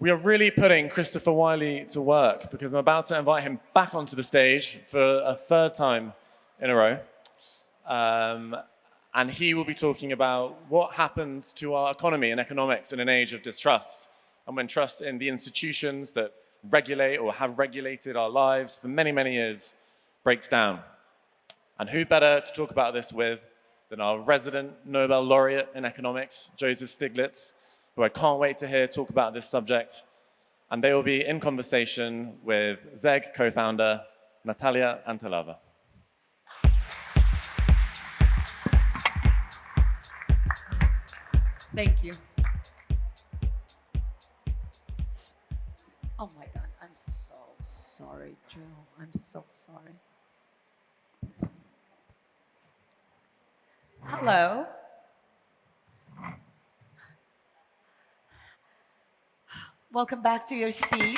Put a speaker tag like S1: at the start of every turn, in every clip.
S1: We are really putting Christopher Wylie to work because I'm about to invite him back onto the stage for a third time in a row. And he will be talking about what happens to our economy and economics in an age of distrust, and when trust in the institutions that regulate or have regulated our lives for many, many years breaks down. And who better to talk about this with than our resident Nobel laureate in economics, Joseph Stiglitz, who I can't wait to hear talk about this subject. And they will be in conversation with ZEG co-founder Natalia Antelava.
S2: Thank you. Oh my God, I'm so sorry, Joe. I'm so sorry. Hello. Welcome back to your seat.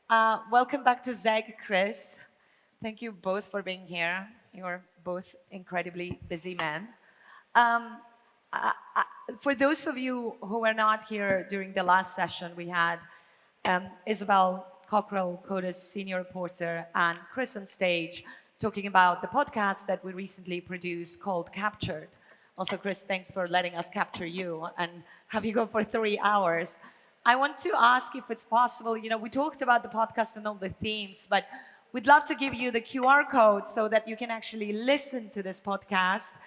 S2: Welcome back to ZEG, Chris. Thank you both for being here. You're both incredibly busy men. For those of you who were not here during the last session, we had Isabel Cockrell, Coda's senior reporter, and Chris on stage talking about the podcast that we recently produced called Captured. Also, Chris, thanks for letting us capture you and have you go for 3 hours. I want to ask if it's possible, we talked about the podcast and all the themes, but we'd love to give you the QR code so that you can actually listen to this podcast.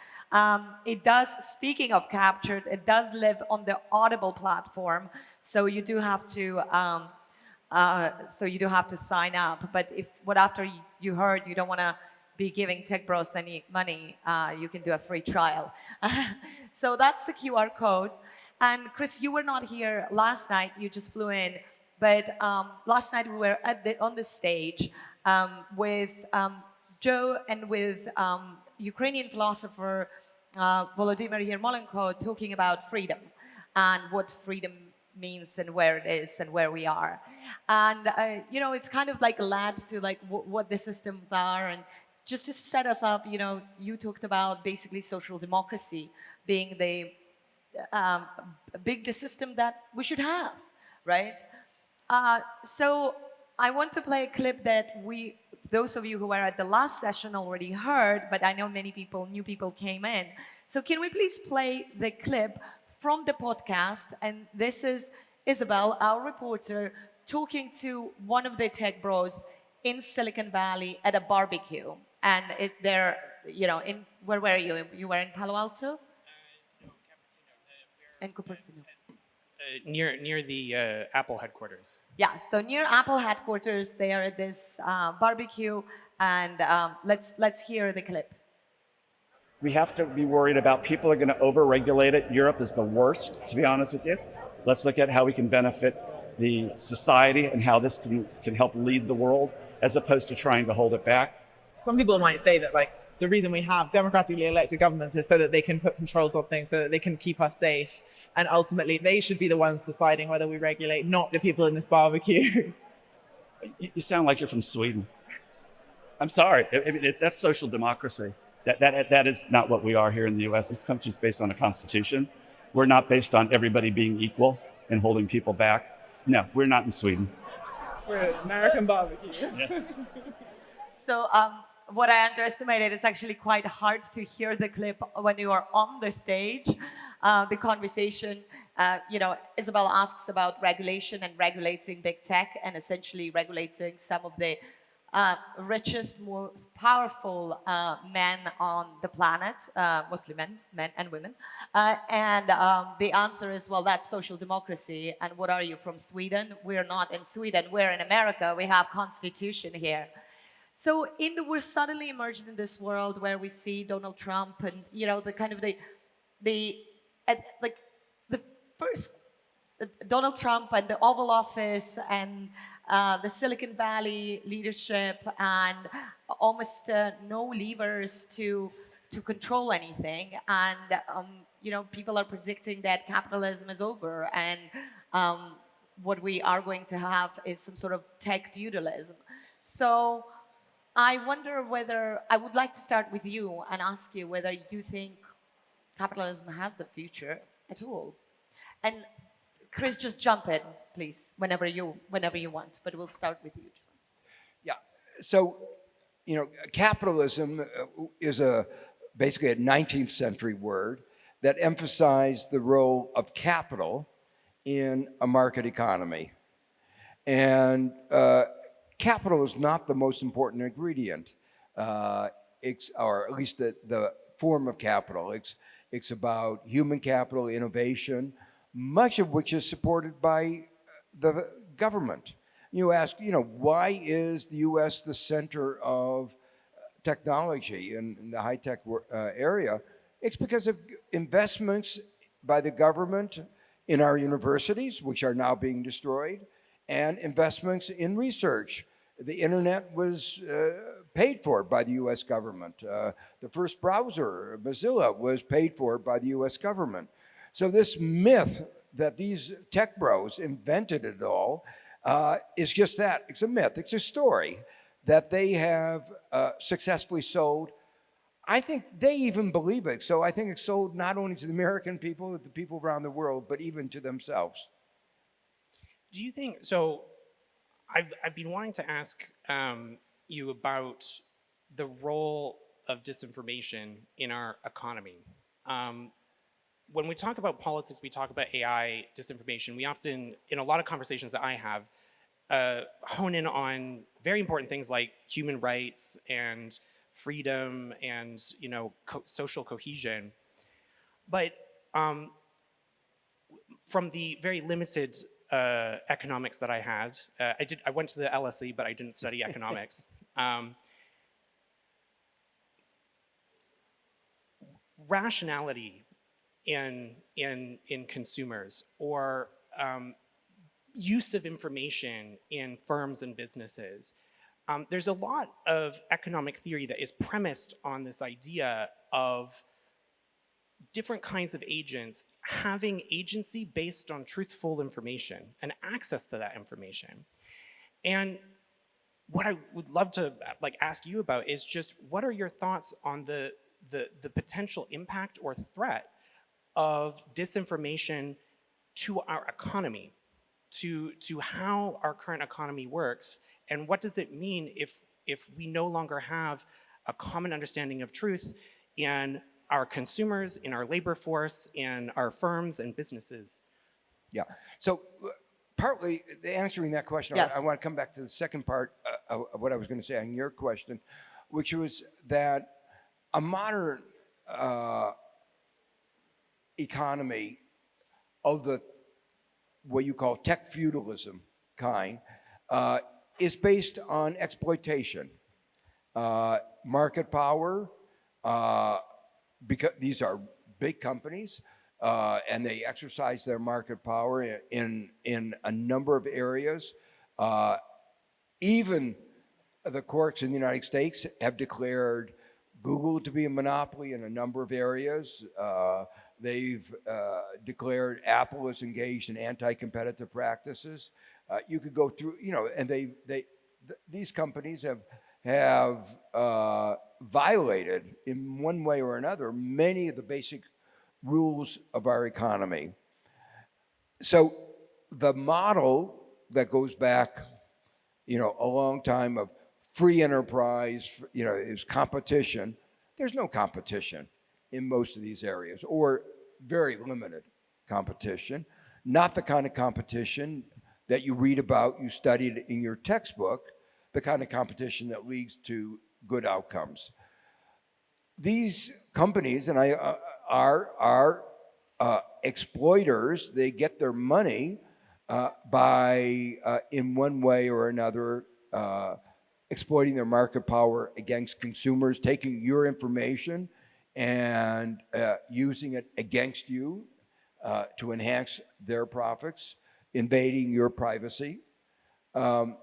S2: It does, speaking of Captured, it does live on the Audible platform, so you do have to sign up. But if after you heard you don't want to be giving Tech Bros any money, you can do a free trial. So that's the QR code. And Chris, you were not here last night. You just flew in. But last night we were on the stage with Joe and with Ukrainian philosopher Volodymyr Yermolenko talking about freedom and what freedom means and where it is and where we are. And, it's kind of like led to like what the systems are. And just to set us up, you talked about basically social democracy being the system that we should have, right? So I want to play a clip that those of you who were at the last session already heard, but I know many new people came in. So can we please play the clip from the podcast? And this is Isabel, our reporter, talking to one of the tech bros in Silicon Valley at a barbecue. And where were you? You were in Palo Alto? In Cupertino.
S3: Near the Apple headquarters.
S2: Yeah, so near Apple headquarters, they are at this barbecue, and let's hear the clip.
S4: We have to be worried about people are going to over-regulate it. Europe is the worst, to be honest with you. Let's look at how we can benefit the society and how this can help lead the world, as opposed to trying to hold it back.
S5: Some people might say that the reason we have democratically elected governments is so that they can put controls on things, so that they can keep us safe. And ultimately, they should be the ones deciding whether we regulate, not the people in this barbecue.
S4: You sound like you're from Sweden. I'm sorry. That's social democracy. That is not what we are here in the U.S. This country is based on a constitution. We're not based on everybody being equal and holding people back. No, we're not in Sweden.
S5: We're an American barbecue.
S4: Yes.
S2: So what I underestimated is actually quite hard to hear the clip when you are on the stage. The conversation, Isabel asks about regulation and regulating big tech and essentially regulating some of the richest, most powerful men on the planet, mostly men and women. And the answer is, well, that's social democracy. And what are you, from Sweden? We're not in Sweden. We're in America. We have constitution here. So we're suddenly emerged in this world where we see Donald Trump and, the first Donald Trump and the Oval Office and the Silicon Valley leadership and almost no levers to control anything. And, people are predicting that capitalism is over and what we are going to have is some sort of tech feudalism. So I wonder I would like to start with you and ask you whether you think capitalism has a future at all. And Chris, just jump in, please, whenever you want. But we'll start with you.
S6: Yeah. So, capitalism is basically a 19th century word that emphasized the role of capital in a market economy. And capital is not the most important ingredient, or at least the form of capital. It's about human capital, innovation, much of which is supported by the government. You ask, why is the U.S. the center of technology in the high-tech area? It's because of investments by the government in our universities, which are now being destroyed, and investments in research. The internet was paid for by the U.S. government. The first browser, Mozilla, was paid for by the U.S. government. So this myth that these tech bros invented it all is just that. It's a myth. It's a story that they have successfully sold. I think they even believe it. So I think it's sold not only to the American people, but the people around the world, but even to themselves.
S3: Do you think, so I've been wanting to ask you about the role of disinformation in our economy. When we talk about politics, we talk about AI, disinformation, we often, in a lot of conversations that I have, hone in on very important things like human rights and freedom and social cohesion. But from the very limited economics that I had, I went to the LSE, but I didn't study economics. Rationality in consumers, or use of information in firms and businesses. There's a lot of economic theory that is premised on this idea of different kinds of agents having agency based on truthful information and access to that information. And what I would love to ask you about is just what are your thoughts on the potential impact or threat of disinformation to our economy, to how our current economy works, and what does it mean if we no longer have a common understanding of truth in our consumers, in our labor force, in our firms and businesses?
S6: Yeah. So partly answering that question,
S2: Yeah.
S6: I want to come back to the second part of what I was going to say on your question, which was that a modern economy of the what you call tech feudalism kind is based on exploitation, market power, because these are big companies and they exercise their market power in a number of areas. Even the courts in the United States have declared Google to be a monopoly in a number of areas. They've declared Apple is engaged in anti-competitive practices. You could go through, and these companies have violated in one way or another many of the basic rules of our economy. So the model that goes back, a long time of free enterprise, is competition. There's no competition in most of these areas, or very limited competition. Not the kind of competition that you read about, you studied in your textbook, the kind of competition that leads to good outcomes. These companies are exploiters. They get their money by, in one way or another, exploiting their market power against consumers, taking your information and using it against you to enhance their profits, invading your privacy. And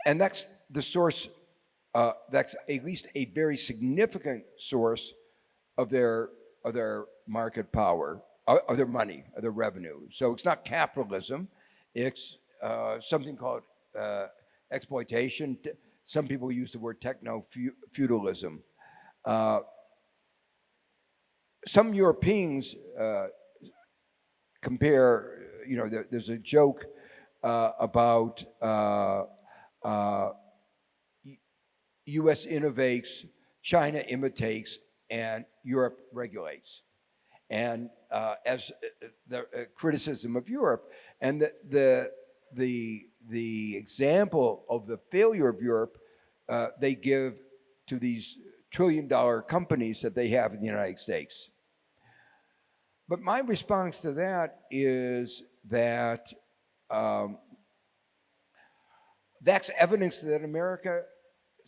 S6: that's the source, that's at least a very significant source of their market power, of their money, of their revenue. So it's not capitalism, it's something called exploitation. Some people use the word techno-feudalism. Some Europeans compare, there's a joke about U.S. innovates, China imitates, and Europe regulates. And as the criticism of Europe, and the example of the failure of Europe, they give to these trillion-dollar companies that they have in the United States. But my response to that is that that's evidence that America's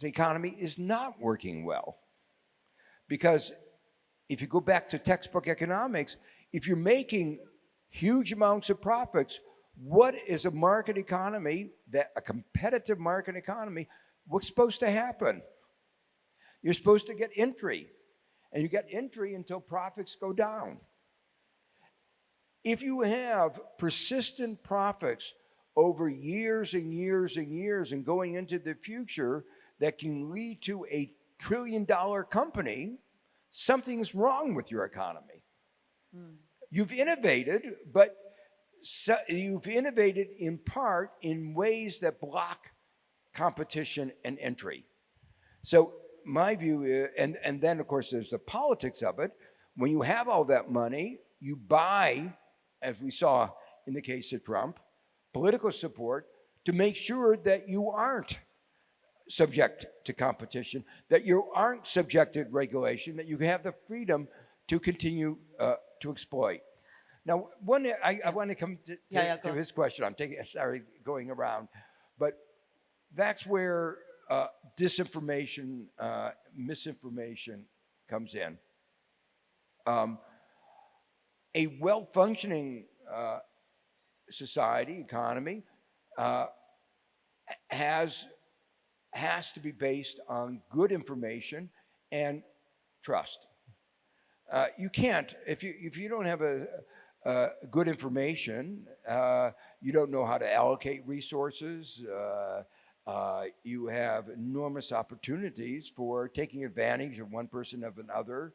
S6: economy is not working well. Because if you go back to textbook economics, if you're making huge amounts of profits, what is a market economy, a competitive market economy, what's supposed to happen? You're supposed to get entry, and you get entry until profits go down. If you have persistent profits over years and years and years and going into the future that can lead to a trillion-dollar company, something's wrong with your economy. You've innovated, but you've innovated in part in ways that block competition and entry. So my view is, and then of course there's the politics of it. When you have all that money, you buy, as we saw in the case of Trump, political support to make sure that you aren't subject to competition, that you aren't subjected to regulation, that you have the freedom to continue to exploit. Now, I want to come to his question. I'm going around, but that's where disinformation, misinformation comes in. A well-functioning society, economy, has to be based on good information and trust. You can't, if you don't have good information, you don't know how to allocate resources, you have enormous opportunities for taking advantage of one person of another.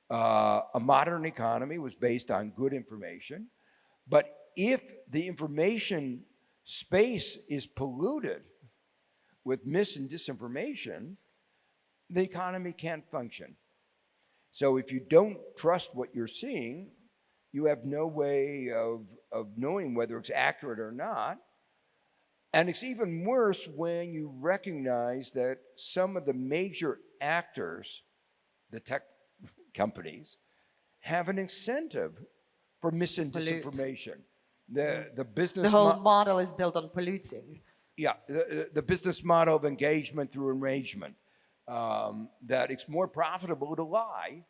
S6: A modern economy was based on good information, but if the information space is polluted with mis and disinformation, the economy can't function. So if you don't trust what you're seeing, you have no way of knowing whether it's accurate or not. And it's even worse when you recognize that some of the major actors, the tech companies, have an incentive for mis and disinformation. The business
S2: the whole model is built on polluting.
S6: Yeah, the business model of engagement through enragement, that it's more profitable to lie,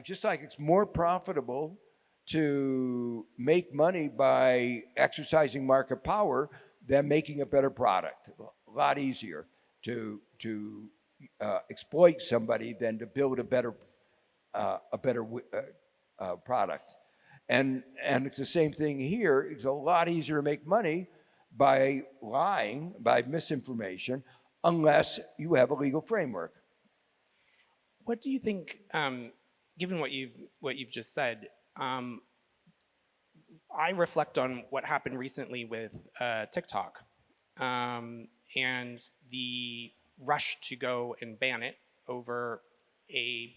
S6: just like it's more profitable to make money by exercising market power than making a better product. A lot easier to exploit somebody than to build a better product. And it's the same thing here. It's a lot easier to make money by lying, by misinformation, unless you have a legal framework.
S3: What do you think, given what you've just said, I reflect on what happened recently with TikTok and the rush to go and ban it over a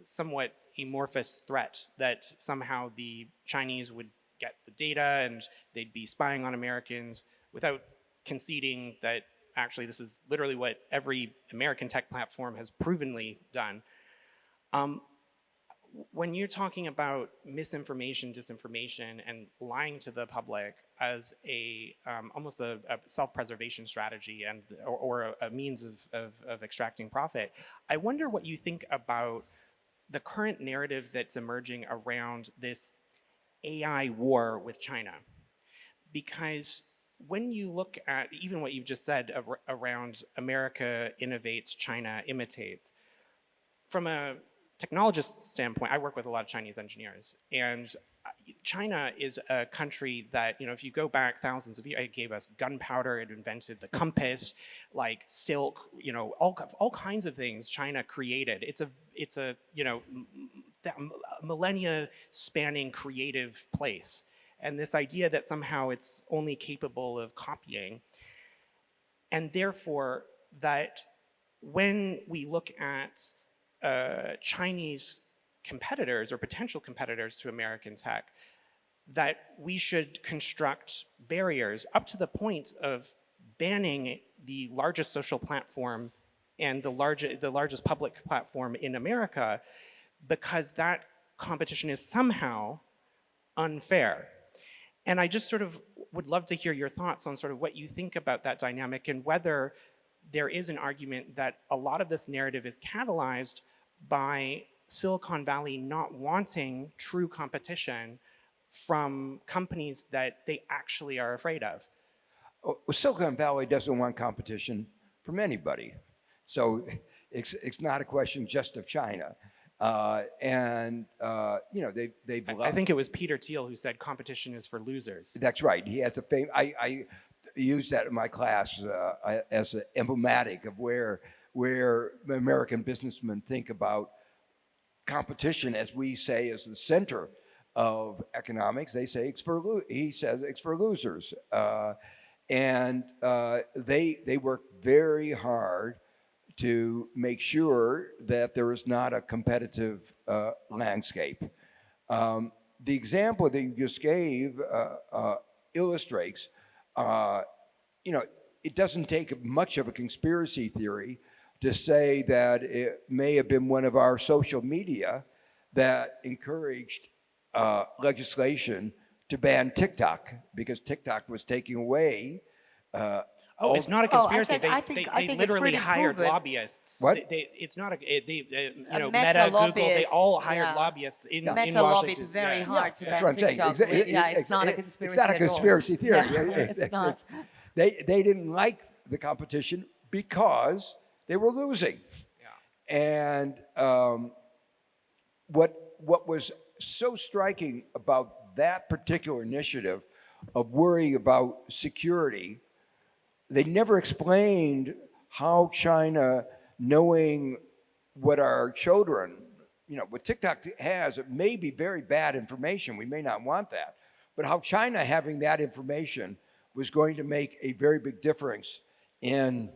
S3: somewhat amorphous threat that somehow the Chinese would get the data and they'd be spying on Americans, without conceding that actually this is literally what every American tech platform has provenly done. When you're talking about misinformation, disinformation, and lying to the public as almost a self-preservation strategy and or a means of extracting profit, I wonder what you think about the current narrative that's emerging around this AI war with China. Because when you look at even what you've just said around America innovates, China imitates, from a technologist standpoint, I work with a lot of Chinese engineers, and China is a country that, if you go back thousands of years, it gave us gunpowder, it invented the compass, like silk, all kinds of things China created. It's a millennia spanning creative place. and this idea that somehow it's only capable of copying. And therefore, that when we look at Chinese competitors or potential competitors to American tech, that we should construct barriers up to the point of banning the largest social platform and the largest public platform in America, because that competition is somehow unfair. And I just sort of would love to hear your thoughts on sort of what you think about that dynamic, and whether there is an argument that a lot of this narrative is catalyzed by Silicon Valley not wanting true competition from companies that they actually are afraid of.
S6: Well, Silicon Valley doesn't want competition from anybody. So it's not a question just of China. They've
S3: I think it was Peter Thiel who said competition is for losers.
S6: That's right. He has a I use that in my class as emblematic of where American businessmen think about competition, as we say, as the center of economics. He says it's for losers, and they work very hard to make sure that there is not a competitive landscape. The example that you just gave illustrates, it doesn't take much of a conspiracy theory to say that it may have been one of our social media that encouraged legislation to ban TikTok, because TikTok was taking away
S3: it's not a conspiracy.
S2: I think
S3: they
S2: it's
S3: literally
S2: pretty
S3: hired
S2: proven.
S3: lobbyists.
S6: What?
S3: It's not a
S2: Meta
S3: Meta, Google. They
S2: lobbyists,
S3: all hired
S2: yeah.
S3: lobbyists in
S2: Meta
S3: Washington.
S2: lobbied very hard to
S6: That's
S2: ban
S6: what I'm saying.
S2: TikTok. It's not a conspiracy.
S6: It's not a
S2: at all.
S6: conspiracy theory.
S2: Yeah, it's not.
S6: They didn't like the competition because they were losing. Yeah. And what was so striking about that particular initiative of worrying about security, they never explained how China, knowing what our children, what TikTok has, it may be very bad information. We may not want that. But how China having that information was going to make a very big difference in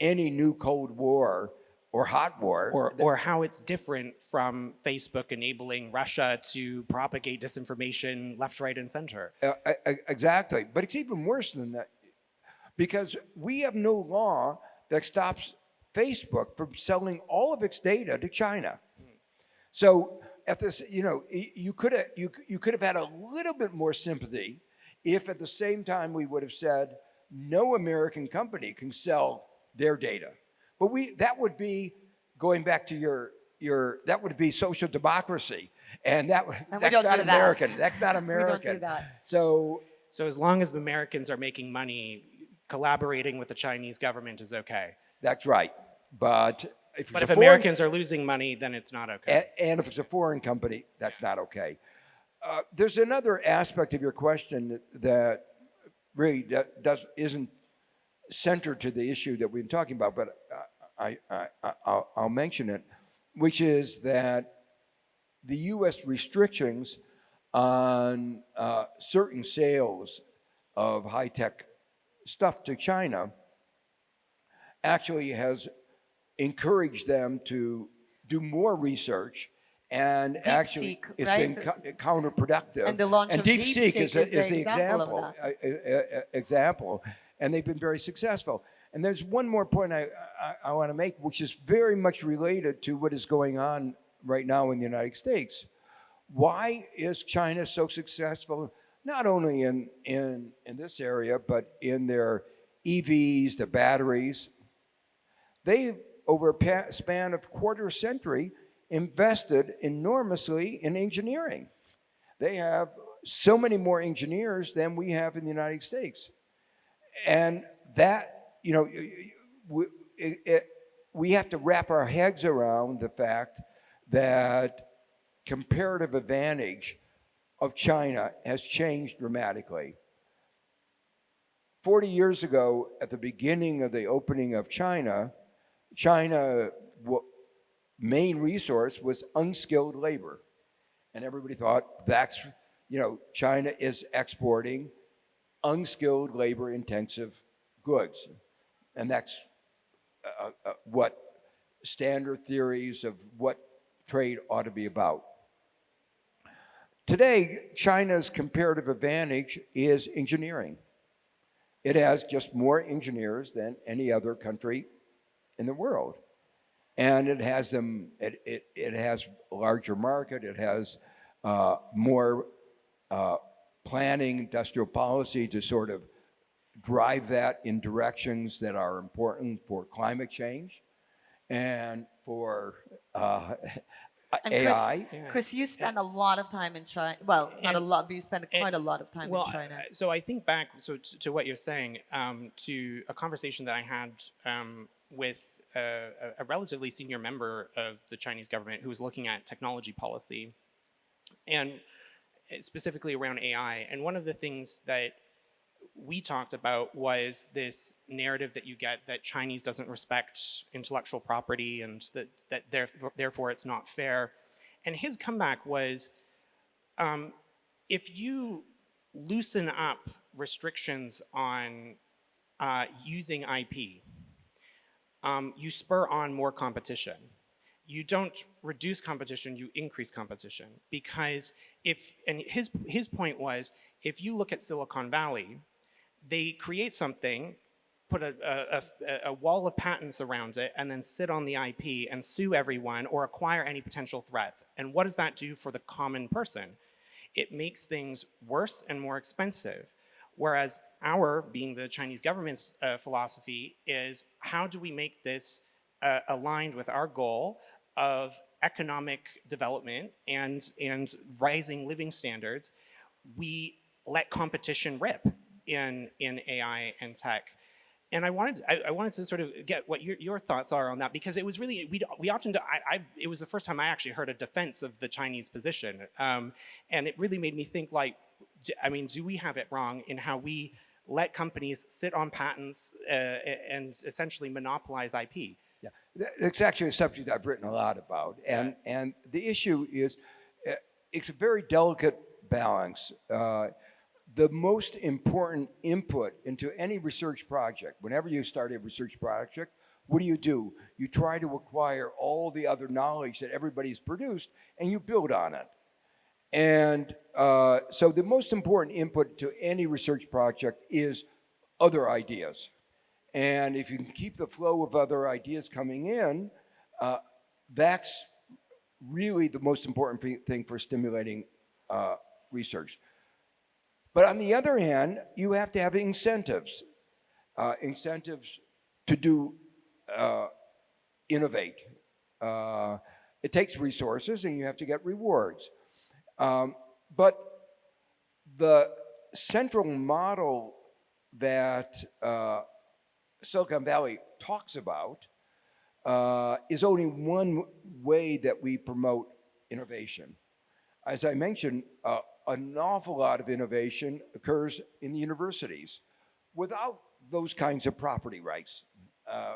S6: any new Cold War or hot war.
S3: Or how it's different from Facebook enabling Russia to propagate disinformation left, right, and center.
S6: Exactly. But it's even worse than that, because we have no law that stops Facebook from selling all of its data to China. So at this, you could have had a little bit more sympathy if at the same time we would have said no American company can sell their data. But that would be, going back to your that would be social democracy, and that's not American. That's not American.
S2: We don't do that.
S6: So
S3: as long as Americans are making money, collaborating with the Chinese government is okay.
S6: that's right. But if
S3: Americans are losing money, then it's not okay.
S6: and if it's a foreign company, that's not okay. There's another aspect of your question that really isn't centered to the issue that we've been talking about, but I'll mention it, which is that the U.S. restrictions on certain sales of high-tech stuff to China actually has encouraged them to do more reresearch, and actually it's been counterproductive.
S2: And the launch of
S6: DeepSeek is the
S2: example,
S6: and they've been very successful. And there's one more point I want to make, which is very much related to what is going on right now in the United States. Why is China so successful, not only in this area, but in their EVs, the batteries? They've, over a span of quarter century, invested enormously in engineering. They have so many more engineers than we have in the United States. And that, we have to wrap our heads around the fact that comparative advantage of China has changed dramatically. 40 years ago, at the beginning of the opening of China, main resource was unskilled labor. And everybody thought that's, China is exporting unskilled, labor-intensive goods, and that's what standard theories of what trade ought to be about. Today, China's comparative advantage is engineering. It has just more engineers than any other country in the world. And it has them, it has a larger market, it has more planning, industrial policy to sort of drive that in directions that are important for climate change and for
S2: And
S6: AI.
S2: Chris, you spend a lot of time in China. Well, not a lot, but you spend quite a lot of time
S3: Well,
S2: in China.
S3: so I think back to what you're saying, to a conversation that I had with a relatively senior member of the Chinese government who was looking at technology policy, and specifically around AI. And one of the things that we talked about was this narrative that you get that Chinese doesn't respect intellectual property and that therefore it's not fair. And his comeback was, if you loosen up restrictions on using IP, you spur on more competition. You don't reduce competition, you increase competition. Because his point was, if you look at Silicon Valley, they create something, put a wall of patents around it, and then sit on the IP and sue everyone or acquire any potential threats. And what does that do for the common person? It makes things worse and more expensive. Whereas being the Chinese government's philosophy, is how do we make this aligned with our goal of economic development and rising living standards? We let competition rip in AI and tech. And I wanted to sort of get what your thoughts are on that, because it was really, we often do, it was the first time I actually heard a defense of the Chinese position. And it really made me think, like, do we have it wrong in how we let companies sit on patents and essentially monopolize IP?
S6: Yeah, it's actually a subject I've written a lot about. And the issue is, it's a very delicate balance. The most important input into any research project, whenever you start a research project, what do? You try to acquire all the other knowledge that everybody's produced, and you build on it. And so the most important input to any research project is other ideas. And if you can keep the flow of other ideas coming in, that's really the most important thing for stimulating research. But on the other hand, you have to have incentives, incentives to innovate. It takes resources, and you have to get rewards. But the central model that Silicon Valley talks about is only one way that we promote innovation. As I mentioned, an awful lot of innovation occurs in the universities without those kinds of property rights,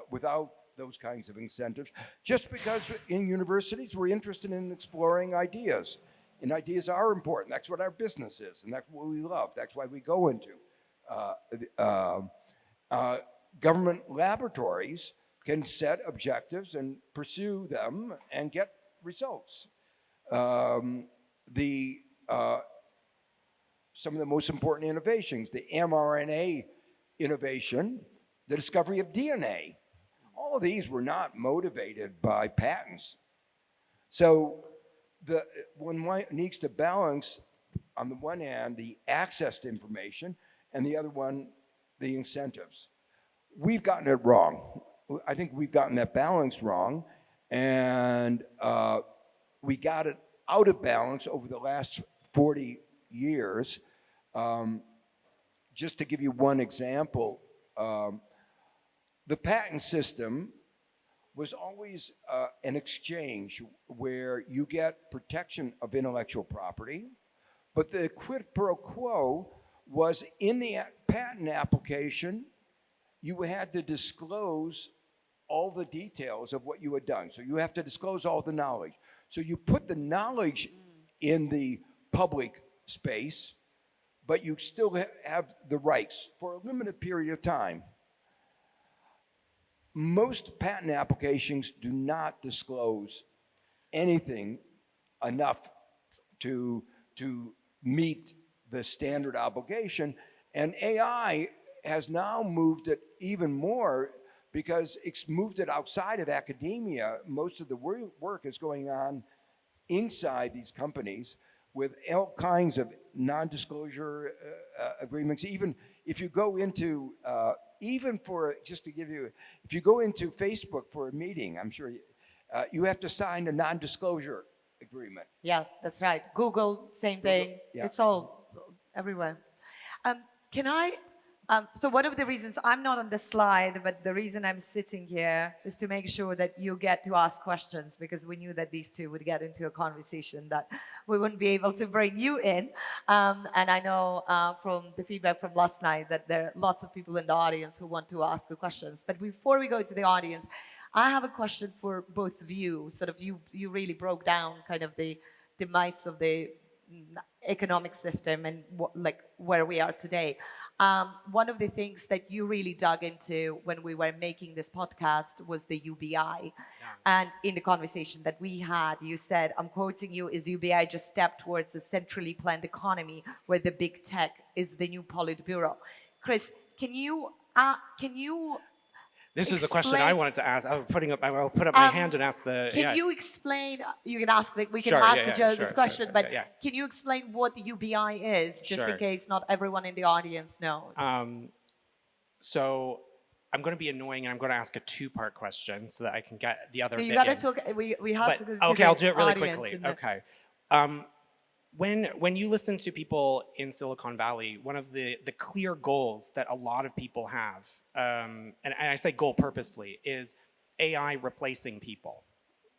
S6: without those kinds of incentives, just because in universities we're interested in exploring ideas. And ideas are important. That's what our business is, and that's what we love. That's why we go into government laboratories can set objectives and pursue them and get results. Some of the most important innovations, the mRNA innovation, the discovery of DNA, all of these were not motivated by patents. So one needs to balance, on the one hand, the access to information, and the other one, the incentives. We've gotten it wrong. I think we've gotten that balance wrong, and we got it out of balance over the last 40 years. Just to give you one example, the patent system was always an exchange where you get protection of intellectual property, but the quid pro quo was in the patent application, you had to disclose all the details of what you had done. So you have to disclose all the knowledge. So you put the knowledge in the public space, but you still have the rights for a limited period of time. Most patent applications do not disclose anything enough to meet the standard obligation, and AI has now moved it even more because it's moved it outside of academia. Most of the work is going on inside these companies with all kinds of non-disclosure agreements. Even if you go into, if you go into Facebook for a meeting, I'm sure you have to sign a non-disclosure agreement.
S2: Yeah, that's right. Google, same thing.
S6: Yeah.
S2: It's all everywhere. So one of the reasons I'm not on the slide, but the reason I'm sitting here is to make sure that you get to ask questions, because we knew that these two would get into a conversation that we wouldn't be able to bring you in. And I know from the feedback from last night that there are lots of people in the audience who want to ask the questions. But before we go to the audience, I have a question for both of you. Sort of you really broke down kind of the demise of the economic system and where we are today. One of the things that you really dug into when we were making this podcast was the UBI. And in the conversation that we had, you said, I'm quoting you, is UBI just step towards a centrally planned economy where the big tech is the new Politburo? Chris, can you
S3: This is the question I wanted to ask. I'll put up my hand and ask the.
S2: Can you explain? You can ask. We can
S3: Sure,
S2: ask Joe this
S3: sure,
S2: question, but
S3: yeah.
S2: can you explain what UBI is, just in
S3: Sure.
S2: case not everyone in the audience knows?
S3: So I'm going to be annoying, and I'm going to ask a two-part question so that I can get the other.
S2: You
S3: bit
S2: got to
S3: in.
S2: talk. We have
S3: But,
S2: to. Go to
S3: okay,
S2: the
S3: I'll do it really
S2: audience
S3: quickly.
S2: in the-
S3: Okay. When you listen to people in Silicon Valley, one of the clear goals that a lot of people have, and I say goal purposefully, is AI replacing people.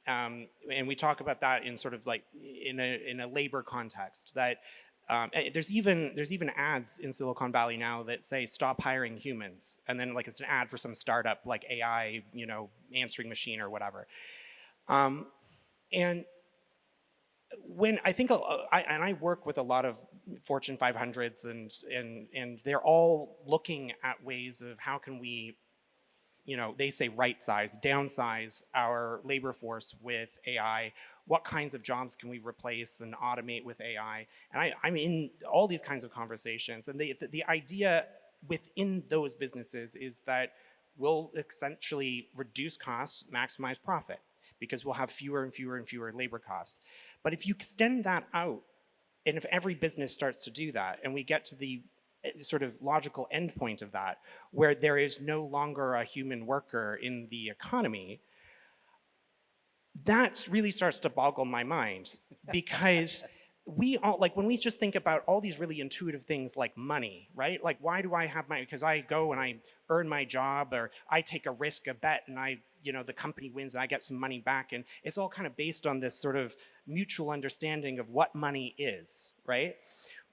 S3: And we talk about that in sort of like in a labor context. That there's even ads in Silicon Valley now that say stop hiring humans, and then like it's an ad for some startup like AI, answering machine or whatever. And when I think, I work with a lot of Fortune 500s, and they're all looking at ways of how can we, they say right size, downsize our labor force with AI. What kinds of jobs can we replace and automate with AI? And I'm in all these kinds of conversations, and the idea within those businesses is that we'll essentially reduce costs, maximize profit, because we'll have fewer and fewer and fewer labor costs. But if you extend that out, and if every business starts to do that, and we get to the sort of logical endpoint of that, where there is no longer a human worker in the economy, that really starts to boggle my mind, because we all, like when we just think about all these really intuitive things like money, right? Like, why do I have money? Because I go and I earn my job, or I take a risk, a bet, and the company wins and I get some money back. And it's all kind of based on this sort of mutual understanding of what money is, right?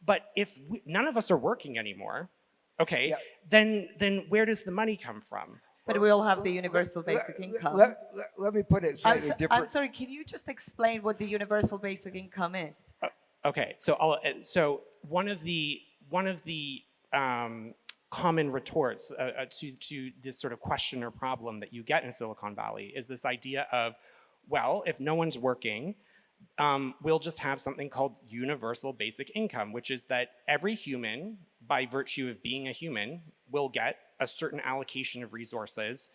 S3: But if none of us are working anymore, okay,
S6: Yeah.
S3: then where does the money come from?
S2: But we all have the universal basic income.
S6: Let me put it slightly different.
S2: I'm sorry. Can you just explain what the universal basic income is?
S3: Okay, so one of the common retorts to this sort of question or problem that you get in Silicon Valley is this idea of, well, if no one's working, we'll just have something called universal basic income, which is that every human, by virtue of being a human, will get a certain allocation of resources.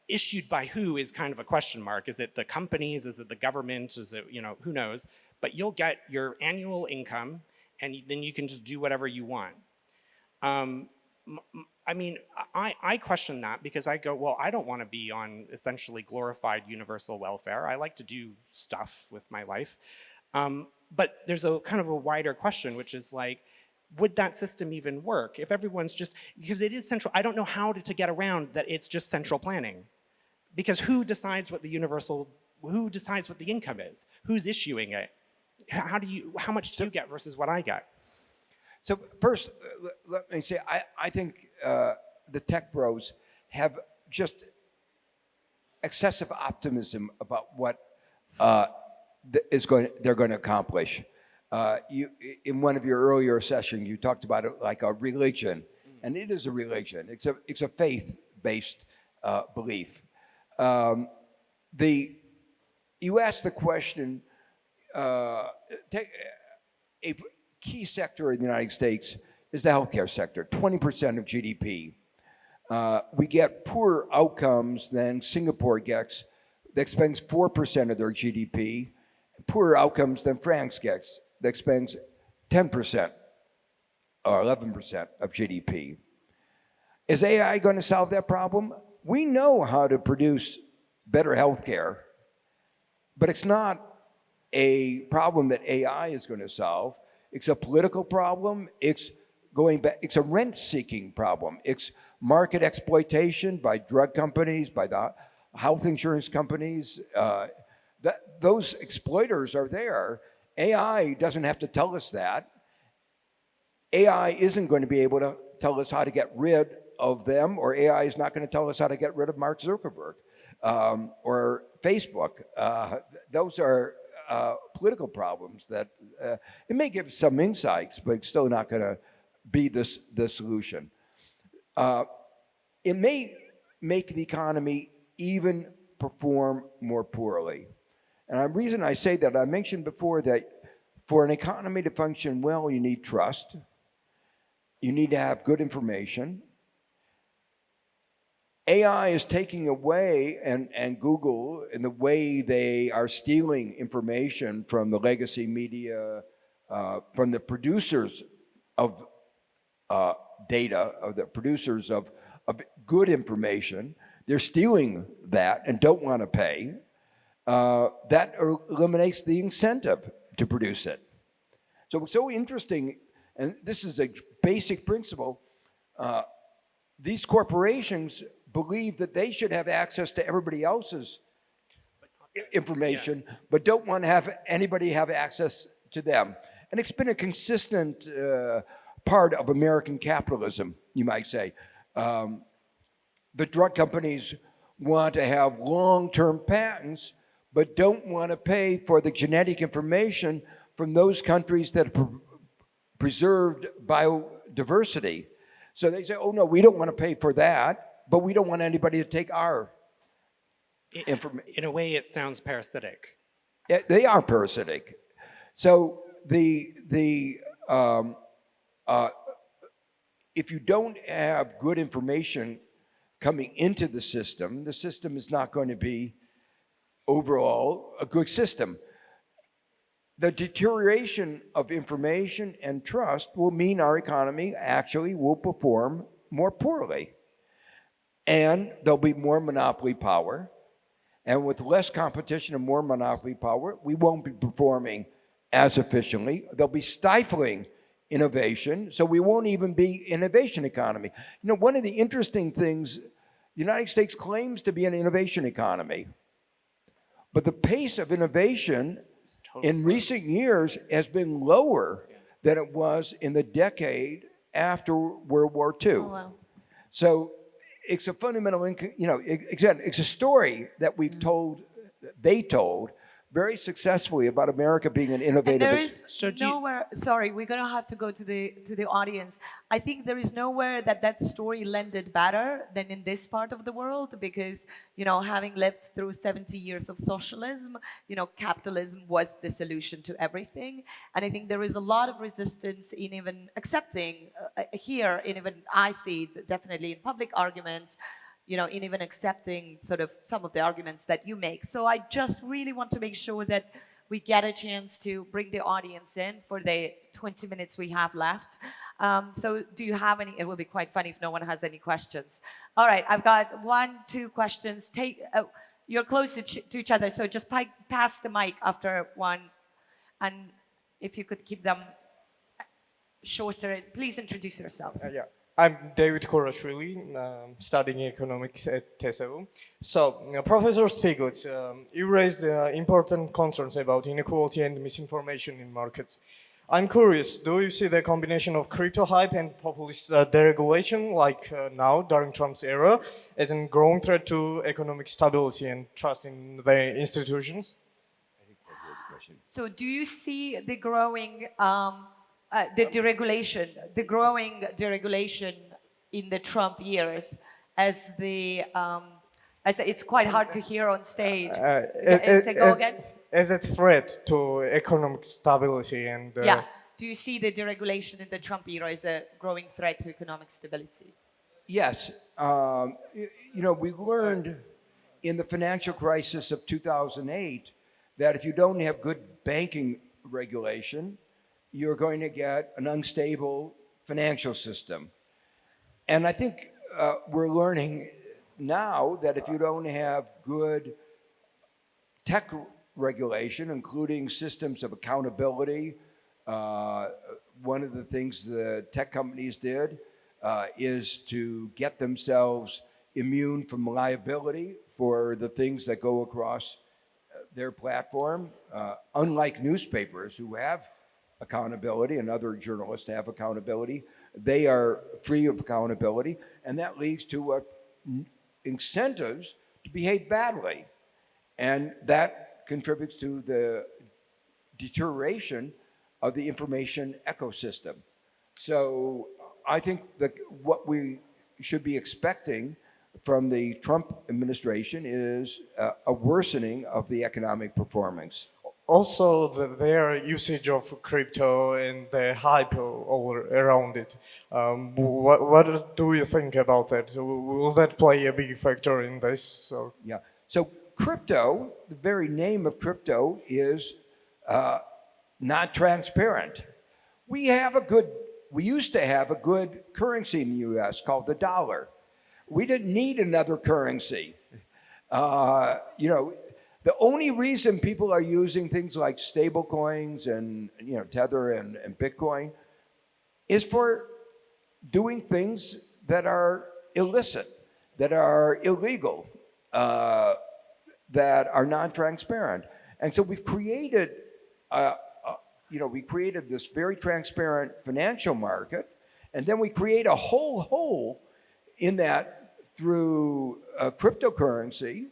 S3: Issued by who is kind of a question mark. Is it the companies? Is it the government? Is it, who knows? But you'll get your annual income, and then you can just do whatever you want. I question that, because I go, well, I don't want to be on essentially glorified universal welfare. I like to do stuff with my life. But there's a kind of a wider question, which is like, would that system even work if everyone's just, because it is central. I don't know how to get around that it's just central planning, because who decides what the income is? Who's issuing it? How much do you get versus what I get?
S6: So first, let me say, I think the tech bros have just excessive optimism about what they're going to accomplish. In one of your earlier sessions, you talked about it like a religion, and it is a religion. It's a faith-based belief. You asked the question. Take a key sector in the United States is the healthcare sector. 20% of GDP. We get poorer outcomes than Singapore gets, that spends 4% of their GDP, poorer outcomes than France gets, that spends 10% or 11% of GDP. Is AI going to solve that problem? We know how to produce better healthcare, but it's not a problem that AI is going to solve. It's a political problem. It's going back. It's a rent-seeking problem. It's market exploitation by drug companies, by the health insurance companies. Those exploiters are there. AI doesn't have to tell us that. AI isn't going to be able to tell us how to get rid of them, or AI is not going to tell us how to get rid of Mark Zuckerberg or Facebook. Those are political problems that it may give some insights, but it's still not going to be the solution. It may make the economy even perform more poorly. And the reason I say that, I mentioned before that for an economy to function well, you need trust. You need to have good information. AI is taking away, and Google, in the way they are stealing information from the legacy media, from the producers of data, of the producers of good information. They're stealing that and don't want to pay. That eliminates the incentive to produce it. So it's so interesting, and this is a basic principle. These corporations believe that they should have access to everybody else's information, but don't want to have anybody have access to them. And it's been a consistent part of American capitalism, you might say. The drug companies want to have long-term patents, but don't want to pay for the genetic information from those countries that have preserved biodiversity. So they say, oh no, we don't want to pay for that, but we don't want anybody to take our information.
S3: In a way, it sounds parasitic.
S6: They are parasitic. So if you don't have good information coming into the system is not going to be overall a good system. The deterioration of information and trust will mean our economy actually will perform more poorly. And there'll be more monopoly power. And with less competition and more monopoly power, we won't be performing as efficiently. They'll be stifling innovation, so we won't even be innovation economy. You know, one of the interesting things, the United States claims to be an innovation economy, but the pace of innovation in recent years has been lower than it was in the decade after World War II.
S2: Oh, wow.
S6: So it's a fundamental, it's a story that we've told, they told very successfully about America being an innovative.
S2: And there is nowhere. Sorry, we're gonna have to go to the audience. I think there is nowhere that story landed better than in this part of the world, because having lived through 70 years of socialism, capitalism was the solution to everything. And I think there is a lot of resistance in even accepting here, in even I see it definitely in public arguments, in even accepting sort of some of the arguments that you make. So I just really want to make sure that we get a chance to bring the audience in for the 20 minutes we have left. So do you have any? It will be quite funny if no one has any questions. All right, I've got 1, 2 questions. You're close to each other, so just pass the mic after one. And if you could keep them shorter, please introduce yourselves.
S7: Yeah. I'm David Korashvili, studying economics at TESAU. So, Professor Stiglitz, you raised important concerns about inequality and misinformation in markets. I'm curious, do you see the combination of crypto hype and populist deregulation, like now during Trump's era, as a growing threat to economic stability and trust in the institutions?
S2: So do you see the growing, the growing deregulation in the Trump years as as it's quite hard to hear on stage. Go again.
S7: As a threat to economic stability and
S2: Yeah. Do you see the deregulation in the Trump era as a growing threat to economic stability?
S6: Yes. We learned in the financial crisis of 2008 that if you don't have good banking regulation, you're going to get an unstable financial system. And I think we're learning now that if you don't have good tech regulation, including systems of accountability, one of the things the tech companies did is to get themselves immune from liability for the things that go across their platform, unlike newspapers who have accountability and other journalists have accountability. They are free of accountability, and that leads to incentives to behave badly. And that contributes to the deterioration of the information ecosystem. So I think that what we should be expecting from the Trump administration is a worsening of the economic performance.
S7: Also, their usage of crypto and the hype all around it. What do you think about that? Will that play a big factor in this? Or?
S6: Yeah. So crypto, the very name of crypto is not transparent. We used to have a good currency in the U.S. called the dollar. We didn't need another currency. The only reason people are using things like stable coins and Tether and Bitcoin is for doing things that are illicit, that are illegal, that are non-transparent. And so we've created, this very transparent financial market, and then we create a whole hole in that through cryptocurrency,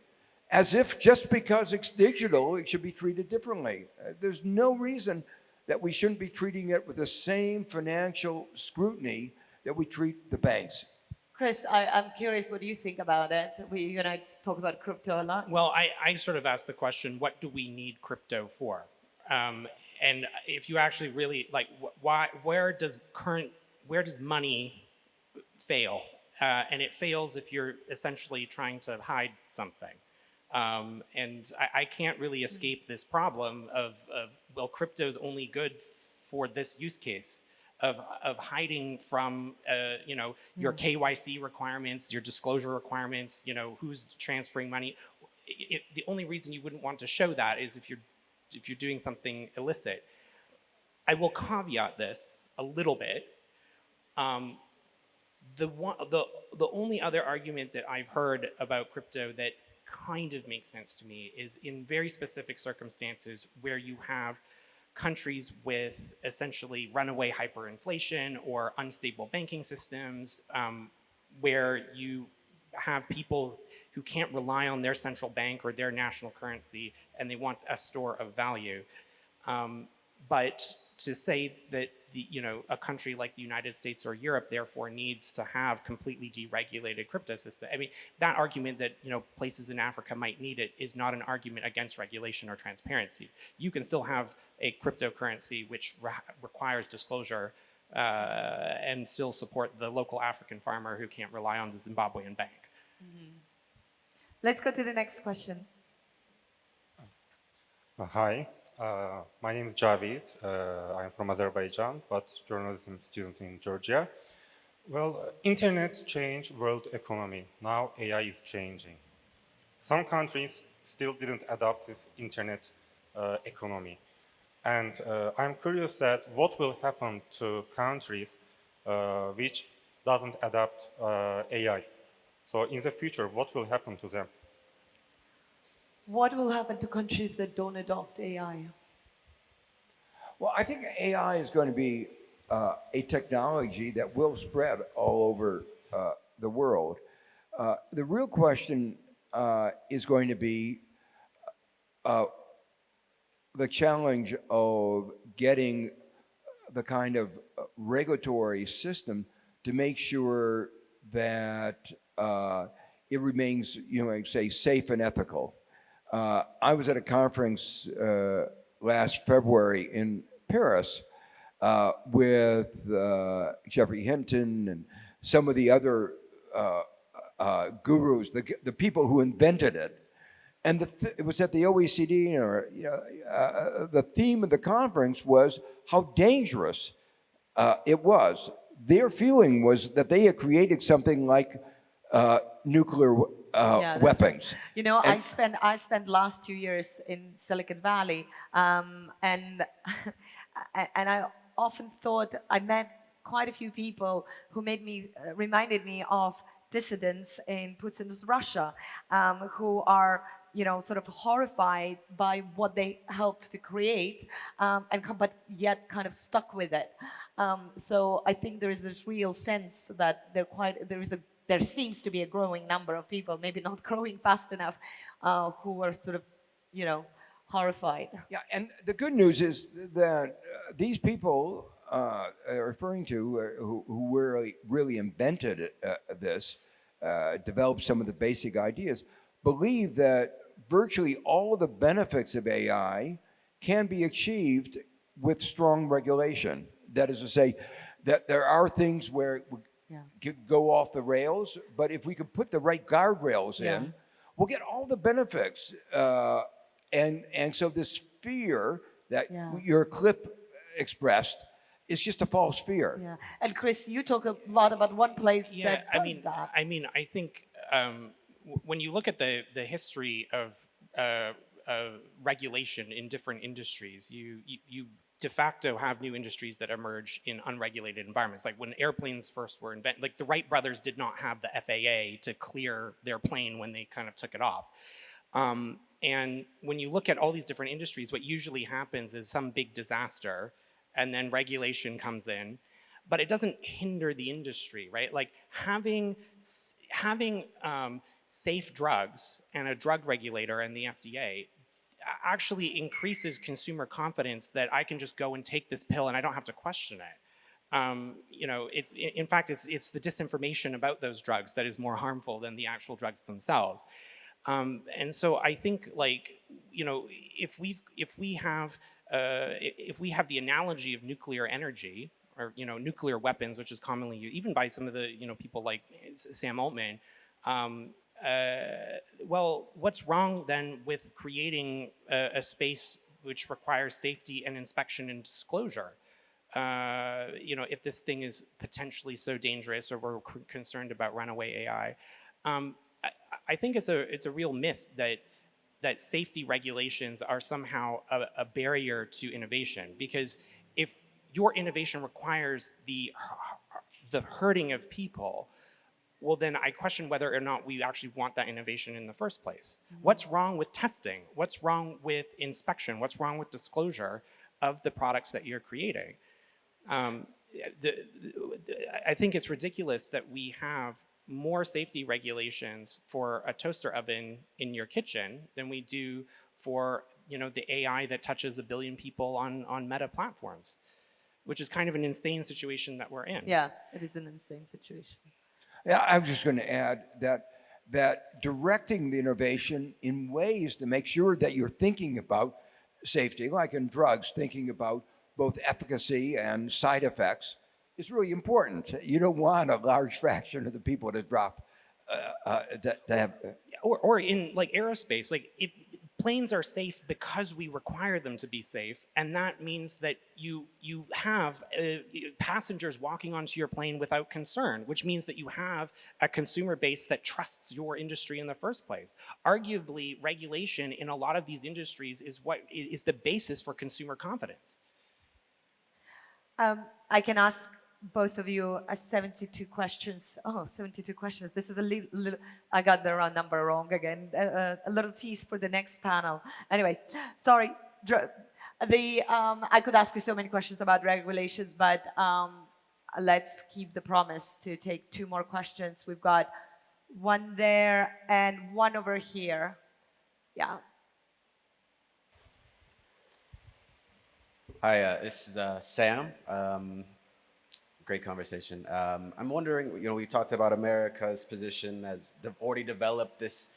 S6: as if just because it's digital, it should be treated differently. There's no reason that we shouldn't be treating it with the same financial scrutiny that we treat the banks.
S2: Chris, I'm curious, what do you think about it? You and I talk about crypto a lot.
S3: Well, I sort of asked the question, what do we need crypto for? And if you actually really, where does money fail? And it fails if you're essentially trying to hide something. And I can't really escape this problem of crypto's only good for this use case of hiding from, your KYC requirements, your disclosure requirements, who's transferring money. The only reason you wouldn't want to show that is if you're doing something illicit. I will caveat this a little bit. The only other argument that I've heard about crypto that kind of makes sense to me is in very specific circumstances where you have countries with essentially runaway hyperinflation or unstable banking systems, where you have people who can't rely on their central bank or their national currency and they want a store of value. But to say that a country like the United States or Europe therefore needs to have completely deregulated crypto system. I mean, that argument that places in Africa might need it is not an argument against regulation or transparency. You can still have a cryptocurrency which requires disclosure and still support the local African farmer who can't rely on the Zimbabwean bank.
S2: Mm-hmm. Let's go to the next question.
S8: Hi. My name is Javid. I'm from Azerbaijan, but journalism student in Georgia. Well, internet changed world economy. Now AI is changing. Some countries still didn't adopt this internet economy. And I'm curious that what will happen to countries which doesn't adopt AI? So in the future, what will happen to them?
S2: What will happen to countries that don't adopt AI?
S6: Well, I think AI is going to be a technology that will spread all over the world. The real question is going to be the challenge of getting the kind of regulatory system to make sure that it remains, like say, safe and ethical. I was at a conference last February in Paris with Jeffrey Hinton and some of the other gurus, the people who invented it. And it was at the OECD, the theme of the conference was how dangerous it was. Their feeling was that they had created something like nuclear weapons.
S2: Right. I spent last 2 years in Silicon Valley, and and I often thought I met quite a few people who reminded me of dissidents in Putin's Russia, who are sort of horrified by what they helped to create, but yet kind of stuck with it. So I think there is this real sense that there seems to be a growing number of people, maybe not growing fast enough, who are sort of, horrified.
S6: Yeah, and the good news is that these people referring to who really invented this, developed some of the basic ideas, believe that virtually all of the benefits of AI can be achieved with strong regulation. That is to say, that there are things where it could go off the rails, but if we could put the right guardrails in, we'll get all the benefits. And so this fear that your clip expressed is just a false fear.
S2: Yeah. And Chris, you talk a lot about one place that does that.
S3: I think when you look at the history of regulation in different industries, you de facto have new industries that emerge in unregulated environments. Like when airplanes first were invented, like the Wright brothers did not have the FAA to clear their plane when they kind of took it off. And when you look at all these different industries, what usually happens is some big disaster, and then regulation comes in, but it doesn't hinder the industry, right? Like having safe drugs and a drug regulator and the FDA actually increases consumer confidence that I can just go and take this pill and I don't have to question it. In fact, it's the disinformation about those drugs that is more harmful than the actual drugs themselves. And so I think, if we have the analogy of nuclear energy, or nuclear weapons, which is commonly used even by some of the people like Sam Altman. Well, what's wrong then with creating a space which requires safety and inspection and disclosure? If this thing is potentially so dangerous, or we're concerned about runaway AI. I think it's a real myth that safety regulations are somehow a barrier to innovation, because if your innovation requires the hurting of people, well then I question whether or not we actually want that innovation in the first place. What's wrong with testing? What's wrong with inspection? What's wrong with disclosure of the products that you're creating? I think it's ridiculous that we have more safety regulations for a toaster oven in your kitchen than we do for the AI that touches 1 billion people on Meta platforms, which is kind of an insane situation that we're in.
S2: Yeah, it is an insane situation.
S6: Yeah, I was just going to add that directing the innovation in ways to make sure that you're thinking about safety, like in drugs, thinking about both efficacy and side effects, is really important. You don't want a large fraction of the people to drop, to have.
S3: Or in like aerospace, planes are safe because we require them to be safe, and that means that you have passengers walking onto your plane without concern, which means that you have a consumer base that trusts your industry in the first place. Arguably, regulation in a lot of these industries is the basis for consumer confidence.
S2: I can ask both of you 72 questions. Oh, 72 questions. This is a little, I got the round number wrong again. A little tease for the next panel. Anyway, sorry. I could ask you so many questions about regulations, but let's keep the promise to take 2 more questions. We've got one there and one over here. Yeah.
S9: Hi, this is Sam. Great conversation. I'm wondering, we talked about America's position as already developed this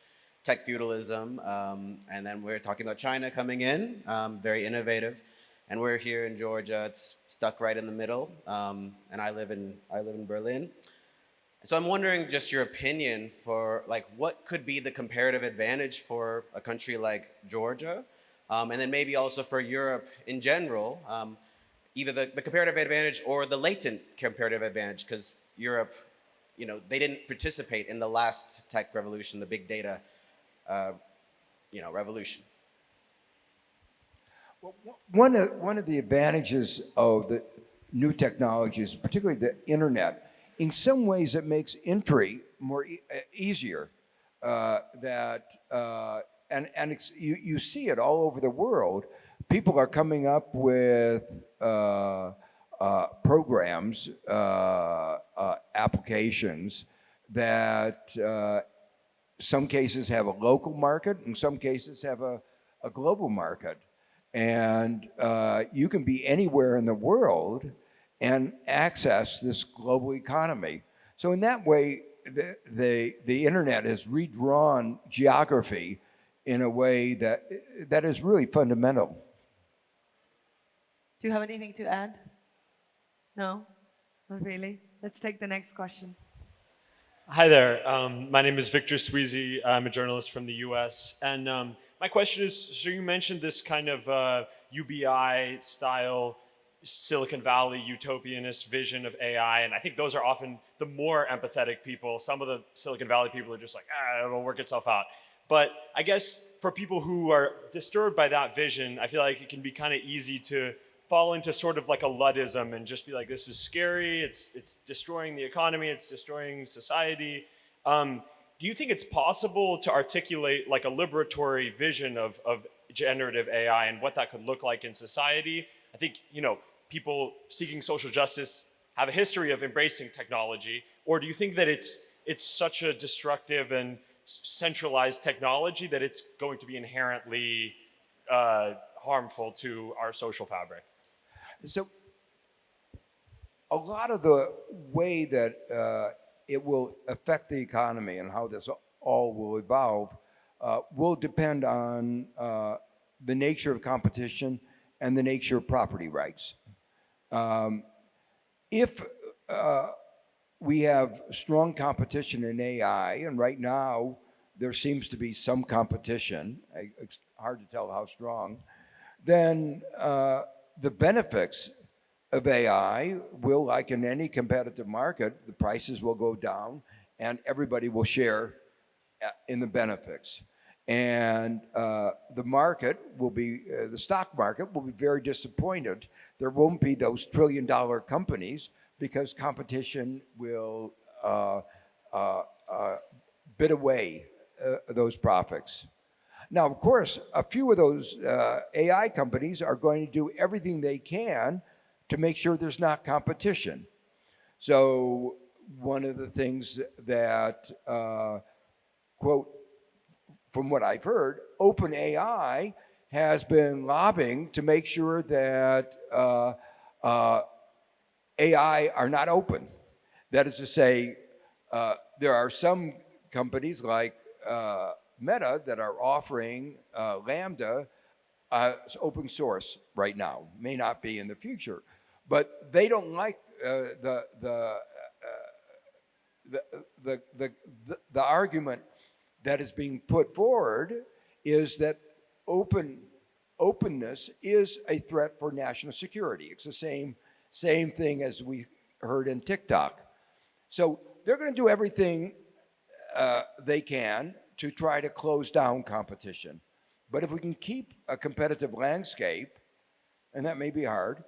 S9: tech feudalism, and then we're talking about China coming in, very innovative, and we're here in Georgia. It's stuck right in the middle, and I live in Berlin. So I'm wondering just your opinion for what could be the comparative advantage for a country like Georgia, and then maybe also for Europe in general, either the comparative advantage or the latent comparative advantage, because Europe, they didn't participate in the last tech revolution, the big data, revolution.
S6: Well, one of the advantages of the new technologies, particularly the internet, in some ways it makes entry more easier. You see it all over the world. People are coming up with programs, applications that some cases have a local market, in some cases have a global market. And you can be anywhere in the world and access this global economy. So in that way, the internet has redrawn geography in a way that is really fundamental.
S2: Do you have anything to add? No? Not really? Let's take the next question.
S10: Hi there. My name is Victor Sweezy. I'm a journalist from the US. And my question is, so you mentioned this kind of UBI style Silicon Valley utopianist vision of AI, and I think those are often the more empathetic people. Some of the Silicon Valley people are just like, it'll work itself out. But I guess for people who are disturbed by that vision, I feel like it can be kind of easy to fall into sort of like a Luddism and just be like, this is scary, it's destroying the economy, it's destroying society. Do you think it's possible to articulate like a liberatory vision of generative AI and what that could look like in society? I think, people seeking social justice have a history of embracing technology, or do you think that it's such a destructive and centralized technology that it's going to be inherently harmful to our social fabric?
S6: So a lot of the way that it will affect the economy and how this all will evolve will depend on the nature of competition and the nature of property rights. If we have strong competition in AI, and right now there seems to be some competition, it's hard to tell how strong, then the benefits of AI will, like in any competitive market, the prices will go down and everybody will share in the benefits. And the market will be, the stock market will be very disappointed. There won't be those trillion-dollar companies because competition will bid away those profits. Now, of course, a few of those AI companies are going to do everything they can to make sure there's not competition. So one of the things that, quote, from what I've heard, OpenAI has been lobbying to make sure that AI are not open. That is to say, there are some companies like Meta that are offering Lambda as open source right now. May not be in the future, but they don't like the argument that is being put forward is that openness is a threat for national security. It's the same thing as we heard in TikTok. So they're going to do everything they can to try to close down competition. But if we can keep a competitive landscape, and that may be hard,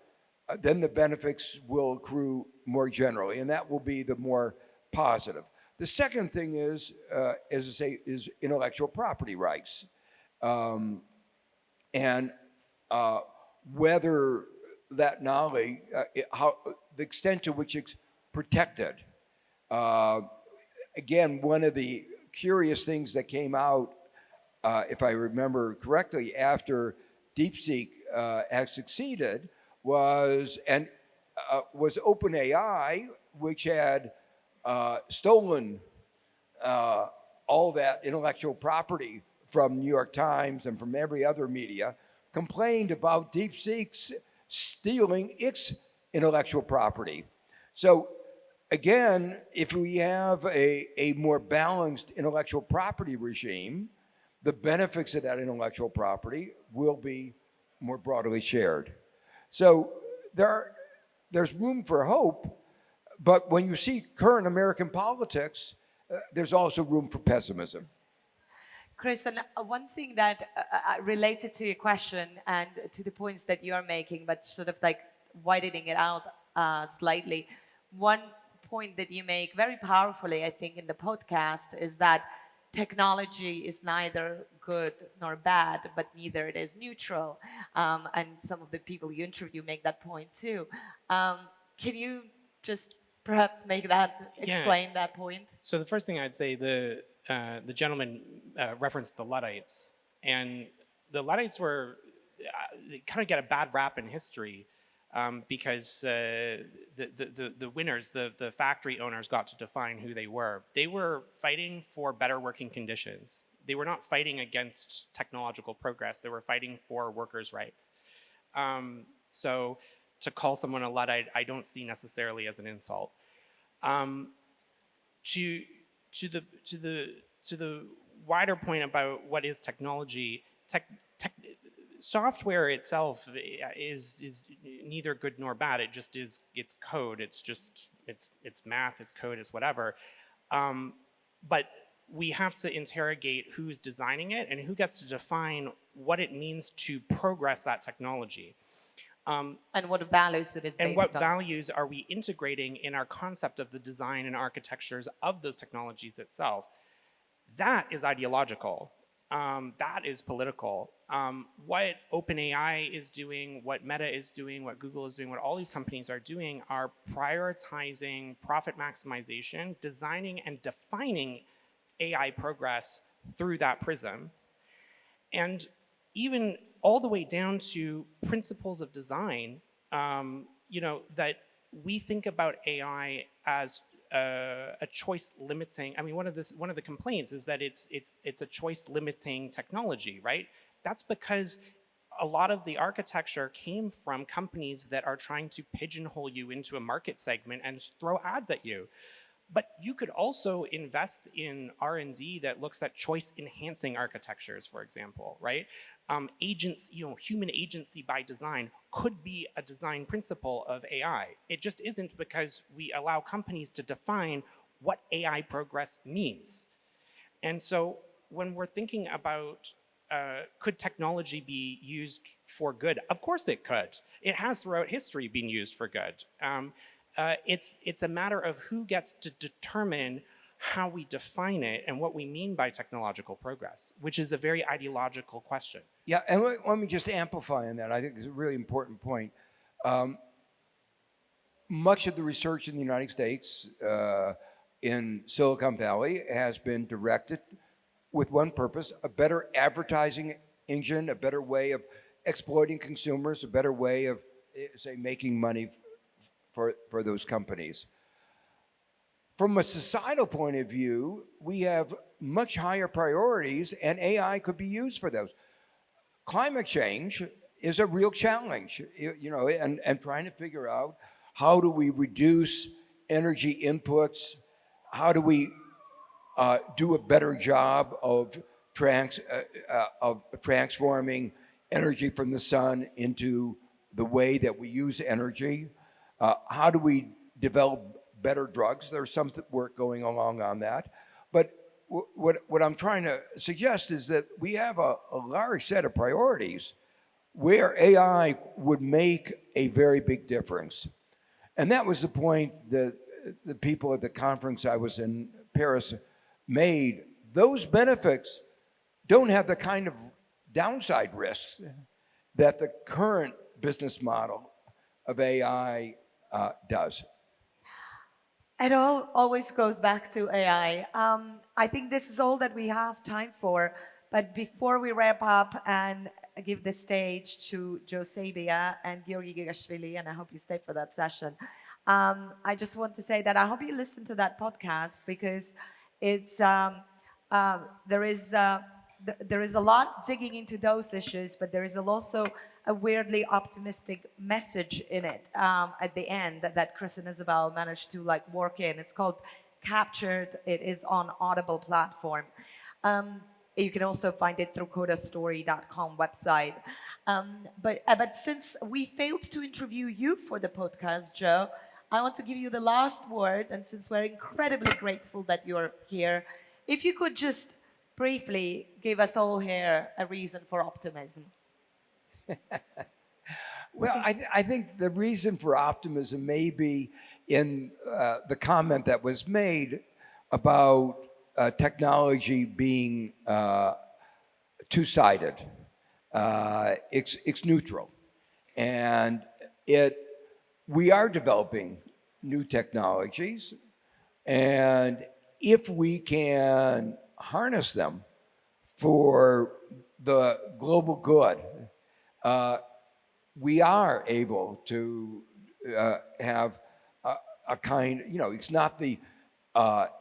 S6: then the benefits will accrue more generally, and that will be the more positive. The second thing is, as I say, is intellectual property rights. And whether that knowledge, the extent to which it's protected. Again, one of the curious things that came out, if I remember correctly, after DeepSeek had succeeded, was OpenAI, which had stolen all that intellectual property from New York Times and from every other media, complained about DeepSeek's stealing its intellectual property. So again, if we have a more balanced intellectual property regime, the benefits of that intellectual property will be more broadly shared. So there's room for hope, but when you see current American politics, there's also room for pessimism.
S2: Chris, and one thing that related to your question and to the points that you're making, but sort of like widening it out slightly, one point that you make very powerfully, I think, in the podcast is that technology is neither good nor bad, but neither it is neutral. And some of the people you interview make that point too. Can you just perhaps explain that point?
S3: So the first thing I'd say, the gentleman referenced the Luddites, and the Luddites were they kind of get a bad rap in history because the winners, the factory owners, got to define who they were. They were fighting for better working conditions. They were not fighting against technological progress. They were fighting for workers' rights. So to call someone a Luddite, I don't see necessarily as an insult. To the wider point about what is technology, software itself is neither good nor bad. It just is. It's code. It's math. It's code. It's whatever. But we have to interrogate who's designing it and who gets to define what it means to progress that technology.
S2: And what values it is based on.
S3: And what values are we integrating in our concept of the design and architectures of those technologies itself? That is ideological. That is political. What OpenAI is doing, what Meta is doing, what Google is doing, what all these companies are doing are prioritizing profit maximization, designing and defining AI progress through that prism. And even all the way down to principles of design, that we think about AI as a choice limiting. I mean, one of the complaints is that it's a choice limiting technology, right? That's because a lot of the architecture came from companies that are trying to pigeonhole you into a market segment and throw ads at you. But you could also invest in R&D that looks at choice enhancing architectures, for example, right? Human agency by design could be a design principle of AI. It just isn't, because we allow companies to define what AI progress means. And so when we're thinking about could technology be used for good? Of course it could. It has throughout history been used for good. It's a matter of who gets to determine how we define it and what we mean by technological progress, which is a very ideological question.
S6: Yeah, and let me just amplify on that. I think it's a really important point. Much of the research in the United States in Silicon Valley has been directed with one purpose: a better advertising engine, a better way of exploiting consumers, a better way of, say, making money for those companies. From a societal point of view, we have much higher priorities, and AI could be used for those. Climate change is a real challenge, and trying to figure out how do we reduce energy inputs, how do we do a better job of transforming energy from the sun into the way that we use energy. How do we develop better drugs? There's some work going along on that. But what I'm trying to suggest is that we have a large set of priorities where AI would make a very big difference. And that was the point that the people at the conference I was in Paris made. Those benefits don't have the kind of downside risks that the current business model of AI does.
S2: It always goes back to AI. I think this is all that we have time for. But before we wrap up, and give the stage to Joe Sabia and Georgi Gigashvili, and I hope you stay for that session. I just want to say that I hope you listen to that podcast because it's there is a lot digging into those issues, but there is also a weirdly optimistic message in it at the end that Chris and Isabel managed to like work in. It's called Captured. It is on Audible platform. You can also find it through codastory.com website. But since we failed to interview you for the podcast, Joe, I want to give you the last word. And since we're incredibly grateful that you're here, if you could just briefly give us all here a reason for optimism.
S6: Well, I think the reason for optimism may be in the comment that was made about technology being two-sided. It's neutral. And we are developing new technologies. And if we can harness them for the global good, we are able to have a kind, it's not the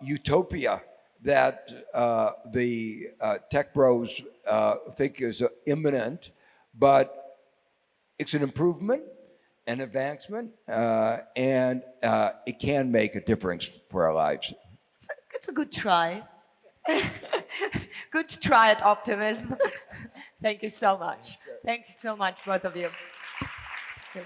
S6: utopia that the tech bros think is imminent, but it's an improvement, an advancement, and it can make a difference for our lives.
S2: It's a good try. Good try at optimism. Thank you so much. Thanks so much, both of you. Good.